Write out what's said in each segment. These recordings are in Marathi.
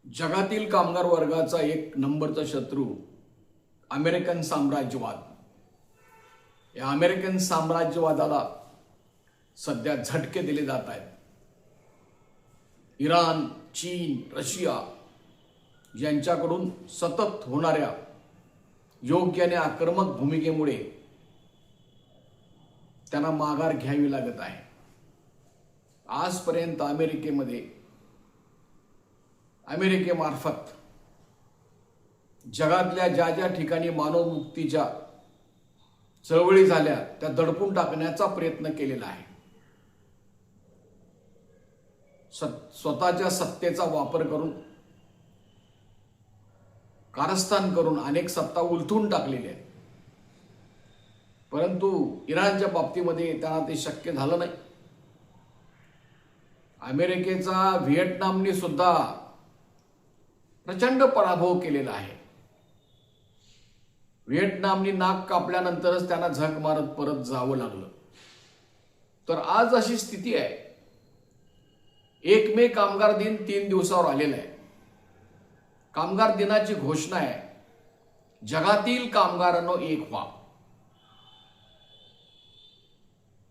जगातील कामगार वर्गाचा एक नंबरचा शत्रू अमेरिकन साम्राज्यवाद. या अमेरिकन साम्राज्यवादाला सध्या झटके दिले जात आहेत. इराण, चीन, रशिया यांच्याकडून सतत होणाऱ्या योग्य आणि आक्रमक भूमिकेमुळे त्यांना माघार घ्यावी लागत आहे. आजपर्यंत अमेरिकेमार्फत जगातल्या ज्या ज्या ठिकाणी मानवमुक्तीच्या चळवळी झाल्या त्या दडपून टाकण्याचा प्रयत्न केलेला आहे. स्वतःच्या सत्तेचा वापर करून कारस्थान करून अनेक सत्ता उलथून टाकलेल्या आहेत. परंतु इराणच्या बाबतीमध्ये त्यांना ते शक्य झालं नाही. अमेरिकेचा व्हिएटनामने सुद्धा प्रचंड पराभव केलेला आहे. व्हिएटनामने नाक कापल्यानंतरच त्यांना झक मारत परत जावं लागलं. तर आज अशी स्थिती आहे. 1 मे कामगार दिन 3 दिवसावर आलेला आहे. कामगार दिनाची घोषणा आहे, जगातील कामगारांनो एक व्हा.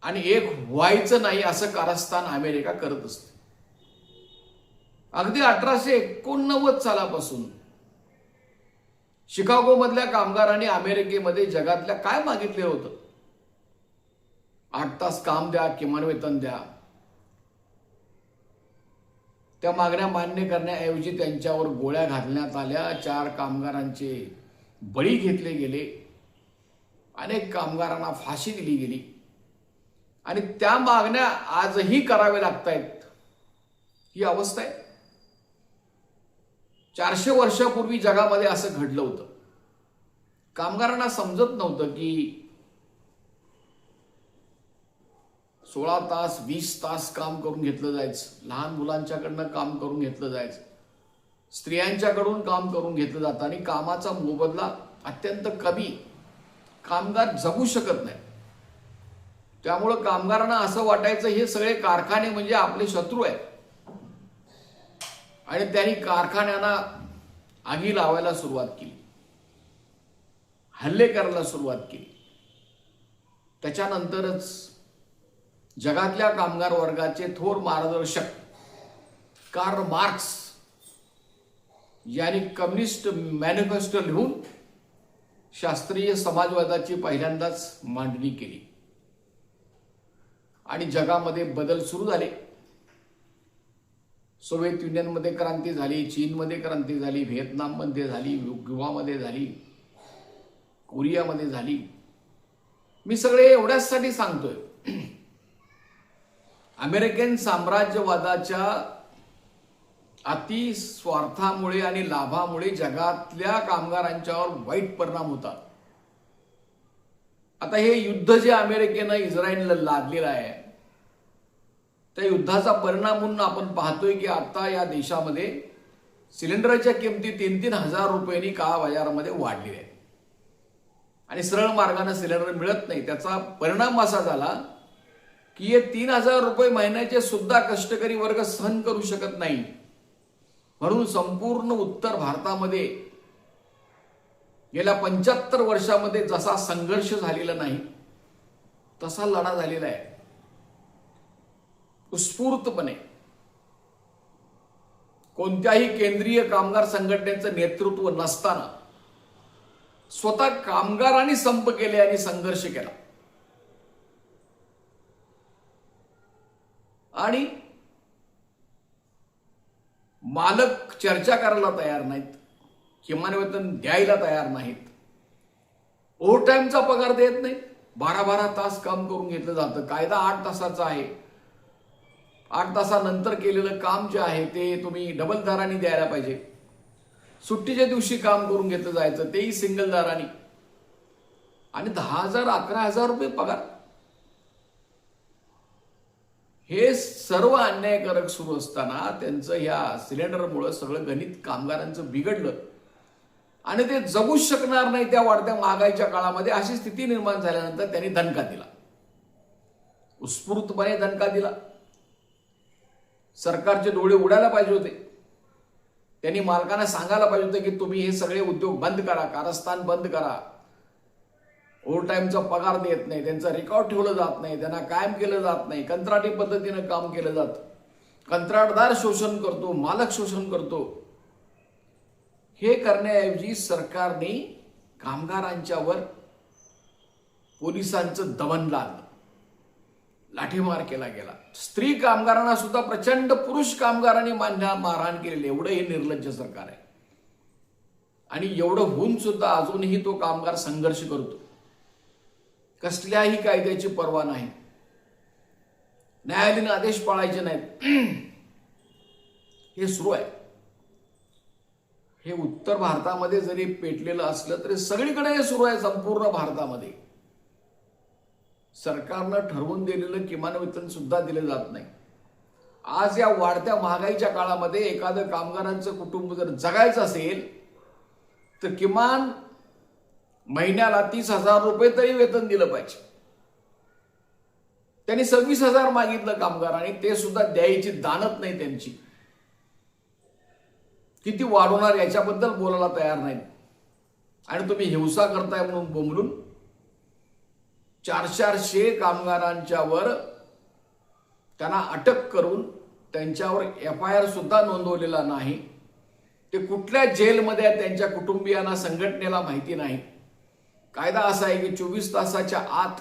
आणि एक व्हायचं नाही असं कारस्थान अमेरिका करत असते. अगदी 1889 सालापासून शिकागो मधल्या कामगारांनी अमेरिकेमध्ये जगातल्या काय मागितले होतं? 8 तास काम द्या, किमान वेतन द्या. त्या मागण्या मान्य करण्याऐवजी त्यांच्यावर गोळ्या घालण्यात आल्या. 4 कामगारांचे बळी घेतले गेले. अनेक कामगारांना फाशी दिली गेली आणि त्या मागण्या आजही कराव्या लागतायत. ही अवस्था आहे. 400 वर्षापूर्वी जगामध्ये असं घडलं होतं. कामगारांना समजत नव्हतं की 16 तास 20 तास काम करून घेतलं जायचं. लहान मुलांच्याकडनं काम करून घेतलं जायचं. स्त्रियांच्याकडून काम करून घेतलं जातं आणि कामाचा मोबदला अत्यंत कमी. कामगार जगू शकत नाही. त्यामुळं कामगारांना असं वाटायचं हे सगळे कारखाने म्हणजे आपले शत्रू आहेत आणि त्यांनी कारखान्यांना आगी लावायला सुरुवात केली, हल्ले करायला सुरुवात केली. त्याच्यानंतरच जगातल्या कामगार वर्गाचे थोर मार्गदर्शक कार्ल मार्क्स यांनी कम्युनिस्ट मॅनिफेस्टो लिहून शास्त्रीय समाजवादाची पहिल्यांदाच मांडणी केली आणि जगामध्ये बदल सुरू झाले. सोव्हिएत युनियनमध्ये क्रांती झाली, चीनमध्ये क्रांती झाली, व्हिएतनाममध्ये झाली, क्युबामध्ये झाली, कोरियामध्ये झाली. मी सगळे एवढ्याचसाठी सांगतोय, अमेरिकन साम्राज्यवादाच्या अति स्वार्थामुळे आणि लाभामुळे जगातल्या कामगारांच्यावर वाईट परिणाम होतात. आता हे युद्ध जे अमेरिकेनं इस्रायलला लादलेलं आहे, त्या युद्धाचा परिणाम म्हणून आपण पाहतोय की आता या देशामध्ये सिलेंडरच्या किमती 3-3 हजार रुपयांनी काळा बाजारामध्ये वाढलेल्या आहेत आणि सरळ मार्गाने सिलेंडर मिळत नाही. त्याचा परिणाम असा झाला की हे 3,000 रुपये महिन्याचे सुद्धा कष्टकरी वर्ग सहन करू शकत नाही. म्हणून संपूर्ण उत्तर भारतामध्ये गेल्या 75 वर्षामध्ये जसा संघर्ष झालेला नाही तसा लढा झालेला आहे. उत्स्फूर्तपणे कोणत्याही केंद्रीय कामगार संघटनेचं नेतृत्व नसताना स्वतः कामगारांनी संप केले आणि संघर्ष केला आणि मालक चर्चा करायला तयार नाहीत, किमान वेतन द्यायला तयार नाहीत, ओव्हर टाइमचा पगार देत नाहीत. 12-12 तास काम करून घेतलं जातं. कायदा 8 तासाचा आहे. 8 तासानंतर केलेलं काम जे आहे ते तुम्ही डबल दराने द्यायला पाहिजे. सुट्टीच्या दिवशी काम करून घेतलं जायचं, तेही सिंगल दराने आणि 10,000-11,000 रुपये पगार. हे सर्व अन्यायकारक सुरू असताना त्यांचं ह्या सिलेंडरमुळे सगळं गणित कामगारांचं बिघडलं आणि ते जगूच शकणार नाही त्या वाढत्या महागाईच्या काळामध्ये. अशी स्थिती निर्माण झाल्यानंतर त्यांनी दणका दिला, उत्स्फूर्तपणे दणका दिला. सरकारचे डोळे उडायला पाहिजे होते. त्यांनी मालकांना सांगायला पाहिजे होतं की तुम्ही हे सगळे उद्योग बंद करा, कारस्थान बंद करा, ओव्हरटाईमचा पगार देत नाही, त्यांचा रेकॉर्ड ठेवलं जात नाही, त्यांना कायम केलं जात नाही, कंत्राटी पद्धतीनं काम केलं जातं, कंत्राटदार शोषण करतो, मालक शोषण करतो. हे करण्याऐवजी सरकारने कामगारांच्यावर पोलिसांचं दमन लादलं, लाठीमार केला गेला. स्त्री कामगारांना सुद्धा प्रचंड पुरुष कामगारांनी मारहाण केलेली. एवढं हे निर्लज्ज सरकार आहे. आणि एवढं होऊन सुद्धा अजूनही तो कामगार संघर्ष करतो. कसल्याही कायद्याची पर्वा नाही, न्यायालयीन आदेश पाळायचे नाहीत. हे सुरू आहे. हे उत्तर भारतामध्ये जरी पेटलेलं असलं तरी सगळीकडे हे सुरू आहे. संपूर्ण भारतामध्ये सरकारनं ठरवून दिलेलं किमान वेतन सुद्धा दिलं जात नाही. आज या वाढत्या महागाईच्या काळामध्ये एखादं कामगारांचं कुटुंब जर जगायचं असेल तर किमान महिन्याला 30,000 रुपये तरी वेतन दिलं पाहिजे. त्यांनी 26,000 मागितलं कामगारांनी, ते सुद्धा द्यायची दानत नाही त्यांची. किती वाढवणार याच्याबद्दल बोलायला तयार नाही. आणि तुम्ही हिंसा करताय म्हणून बोंबलून 400 कामगारांच्यावर त्यांना अटक करून त्यांच्यावर FIR सुद्धा नोंदवलेला नाही. ते कुठल्या जेलमध्ये आहेत त्यांच्या कुटुंबियांना, संघटनेला माहिती नाही. कायदा असा आहे की 24 तासाच्या आत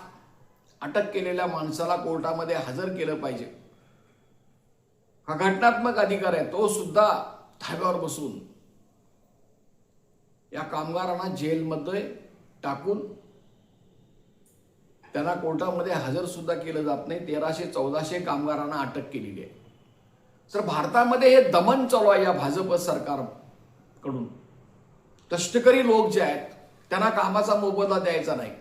अटक केलेल्या माणसाला कोर्टामध्ये हजर केलं पाहिजे. हा घटनात्मक अधिकार आहे. तो सुद्धा धाब्यावर बसून या कामगारांना जेलमध्ये टाकून त्यांना कोर्टामध्ये हजर सुद्धा केलं जात नाही. 1300-1400 कामगारांना अटक केलेली आहे. तर भारतामध्ये हे दमन चालू आहे या भाजप सरकारकडून. कष्टकरी लोक जे आहेत त्यांना कामाचा मोबदला द्यायचा नाही,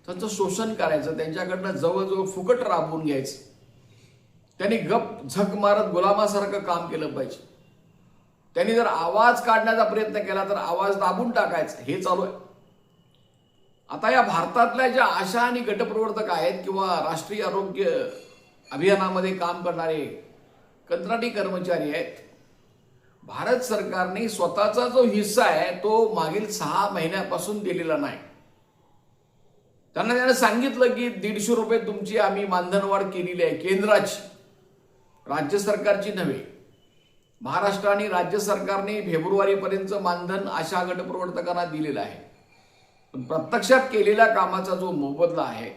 त्यांचं शोषण करायचं, त्यांच्याकडनं जवळजवळ फुकट राबवून घ्यायचं. त्यांनी गप झक मारत गुलामासारखं काम केलं पाहिजे. त्यांनी जर आवाज काढण्याचा प्रयत्न केला तर आवाज दाबून टाकायचा. हे चालू आहे. आता या भारतातल्या ज्या आशा आणि गटप्रवर्तक आहेत किंवा राष्ट्रीय आरोग्य अभियानामध्ये काम करणारे कंत्राटी कर्मचारी आहेत, भारत सरकारने स्वतःचा जो हिस्सा आहे तो मागील 6 महिन्यापासून दिलेला नाही. त्याने सांगितलं की 150 रुपये तुमची आम्ही मानधनवाढ केलेली आहे, केंद्राची, राज्य सरकारची नव्हे. महाराष्ट्र आणि राज्य सरकारने फेब्रुवारीपर्यंत मानधन आशा गटप्रवर्तकांना दिलेलं आहे. पण प्रत्यक्षात केलेल्या कामाचा जो मोबदला आहे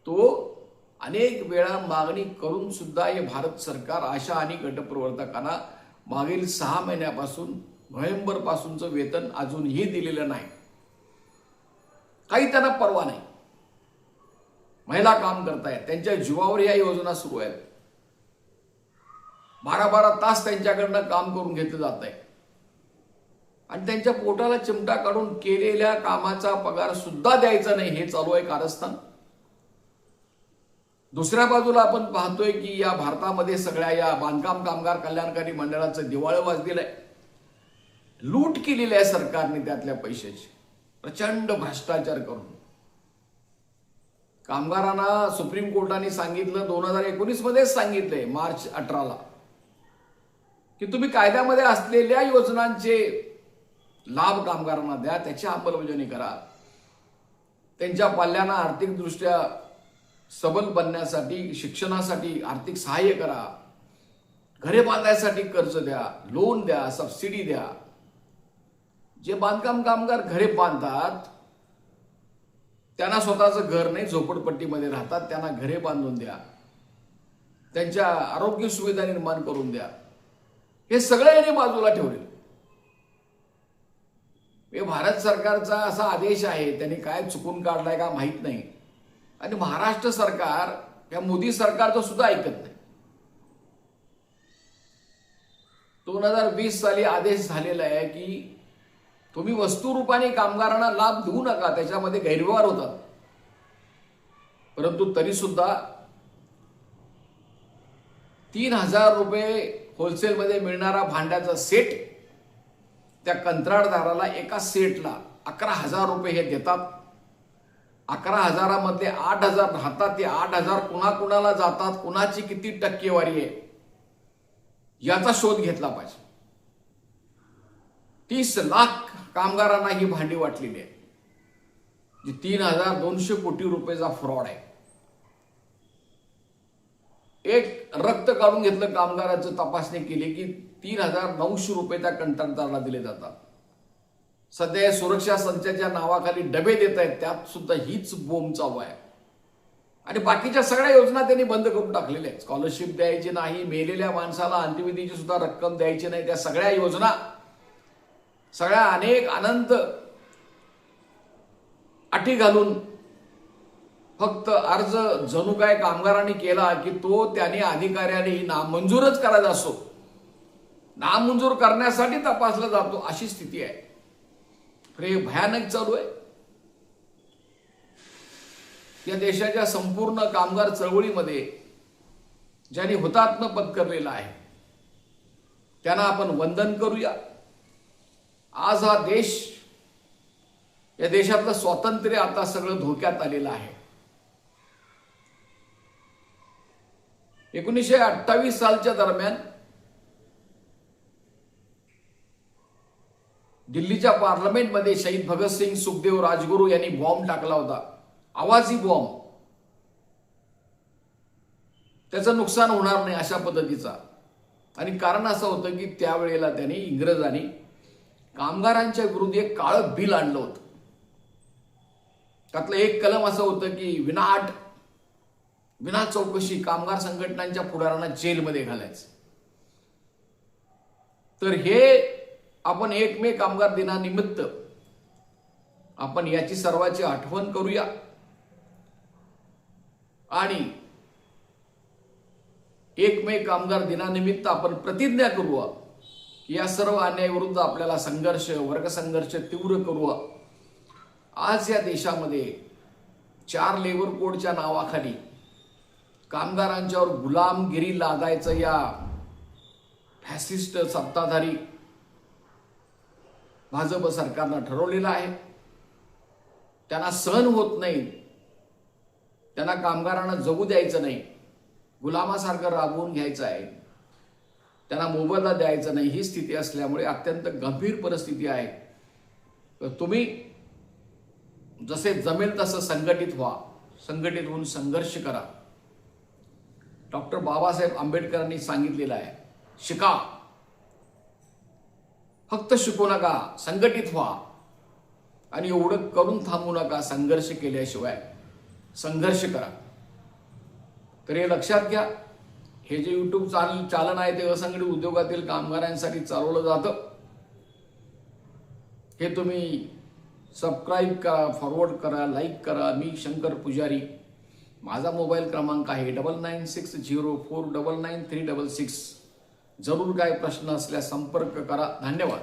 तो अनेक वेळा मागणी करून सुद्धा हे भारत सरकार आशा आणि गटप्रवर्तकांना मागील 6 महिन्यापासून नोव्हेंबर पासूनचं वेतन अजूनही दिलेलं नाही. काही त्यांना पर्वा नाही. महिला काम करतायत, त्यांच्या जीवावर या योजना सुरू आहेत. 12-12 तास त्यांच्याकडनं काम करून घेतलं जात आहे आणि त्यांच्या पोटाला चिमटा काढून केलेल्या कामाचा पगार सुद्धा द्यायचा नाही. हे चालू आहे कारस्थान. दुसऱ्या बाजूला आपण पाहतोय की या भारतामध्ये सगळ्या या बांधकाम कामगार कल्याणकारी मंडळाचं दिवाळं वाजलेलं आहे. लूट केलेली आहे सरकारने त्यातल्या पैशाची, प्रचंड भ्रष्टाचार करून. कामगारांना सुप्रीम कोर्टाने सांगितलं, 2019 मध्येच सांगितलंय, मार्च 18ला, की तुम्ही कायद्यामध्ये असलेल्या योजनांचे लाभ कामगारांना द्या, त्याची अंमलबजावणी करा, त्यांच्या पाल्यांना आर्थिकदृष्ट्या सबल बनण्यासाठी, शिक्षणासाठी आर्थिक सहाय्य करा, घरे बांधायसाठी कर्ज द्या, लोन द्या, सबसिडी द्या. जे बांधकाम कामगार घरे बांधतात त्यांना स्वतःचं घर नाही, झोपडपट्टीमध्ये राहतात, त्यांना घरे बांधून द्या, त्यांच्या आरोग्य सुविधा निर्माण करून द्या. हे सगळं याने बाजूला ठेवले. हे भारत सरकारचा असा आदेश आहे, त्यांनी काय चुकून काढलाय का माहित नाही. आणि महाराष्ट्र सरकार या मोदी सरकारचं सुद्धा ऐकत नाही. 2020 साली आदेश झालेला आहे की तुम्ही वस्तुरूपाने कामगारांना लाभ देऊ नका, त्याच्यामध्ये गैरव्यवहार होतात. परंतु तरी सुद्धा 3,000 रुपये होलसेलमध्ये मिळणारा भांड्याचा सेट त्या कंत्राटदाराला एका सेटला 11,000 रुपये हे देतात. 11,000 मधले 8,000 राहतात. ते 8,000 कुणाकुणाला जातात, कुणाची किती टक्केवारी आहे याचा शोध घेतला पाहिजे. 30 लाख कामगारांना ही भांडी वाटलेली आहे, जी 3,200 कोटी रुपयाचा फ्रॉड आहे. एक रक्त काढून घेतलं कामगाराचं, तपासणी केली की 3,900 रुपये त्या कंत्राटदाराला दिले जातात. सध्या सुरक्षा संचाच्या नावाखाली डबे देत आहेत, त्यात सुद्धा हीच बोंब चालू आहे. आणि बाकीच्या सगळ्या योजना त्यांनी बंद करून टाकलेल्या आहेत. स्कॉलरशिप द्यायची नाही, मेलेल्या माणसाला अंत्यविधीची सुद्धा रक्कम द्यायची नाही, त्या सगळ्या योजना, सगळ्या अनेक अनंत अटी घालून फक्त अर्ज जणू काय कामगारांनी केला की तो त्याने अधिकाऱ्याने नामंजूरच करायचा असतो, नामंजूर करण्यासाठी तपासला जातो, अशी स्थिती आहे. हे भयानक चालू आहे. या देशाच्या संपूर्ण कामगार चळवळीमध्ये ज्यांनी हुतात्मा पत्करलेला आहे त्यांना आपण वंदन करूया. आज हा देश, या देशातलं स्वातंत्र्य आता सगळं धोक्यात आलेलं आहे. 1928 सालच्या दरम्यान दिल्लीच्या पार्लमेंटमध्ये शहीद भगतसिंग, सुखदेव, राजगुरू यांनी बॉम्ब टाकला होता, आवाजी बॉम्ब. त्याचं नुकसान होणार नाही अशा पद्धतीचा. आणि कारण असं होतं की त्यावेळेला त्यांनी, इंग्रजांनी कामगारांच्या विरुद्ध एक काळं बिल आणलं होतं. त्यातलं एक कलम असं होतं की विना चौकशी कामगार संघटनांच्या पुढाऱ्यांना जेलमध्ये घालायचं. तर हे आपण 1 मे कामगार दिनानिमित्त आपण याची सर्वांची आठवण करूया आणि 1 मे कामगार दिनानिमित्त आपण प्रतिज्ञा करू की या सर्व अन्यायाविरुद्ध आपल्याला संघर्ष, वर्गसंघर्ष तीव्र करू. आज या देशामध्ये 4 लेबर कोडच्या नावाखाली कामगारांच्यावर गुलामगिरी लादायचं या फॅसिस्ट सत्ताधारी भाजप सरकारनं ठरवलेलं आहे. त्यांना सहन होत नाही, त्यांना कामगारांना जगू द्यायचं नाही, गुलामासारखं राबवून घ्यायचं आहे, त्यांना मोबदला द्यायचा नाही, ही स्थिती असल्यामुळे अत्यंत गंभीर परिस्थिती आहे. तर तुम्ही जसे जमेल तसं संघटित व्हा, संघटित होऊन संघर्ष करा. डॉक्टर बाबासाहेब आंबेडकरांनी सांगितलेलं आहे, शिका, फक्त शिकू नका, संघटित व्हा. आणि एवढं करून थांबू नका, संघर्ष केल्याशिवाय. संघर्ष करा. तर हे लक्षात घ्या, हे जे YouTube चालन आहे ते असंघटित उद्योगातील कामगारांसाठी चालवलं जातं. हे तुम्ही सबस्क्राईब करा, फॉरवर्ड करा, लाईक करा. मी शंकर पुजारी, माझा मोबाईल क्रमांक आहे 9960499366. जरूर काय प्रश्न असल्यास संपर्क करा. धन्यवाद.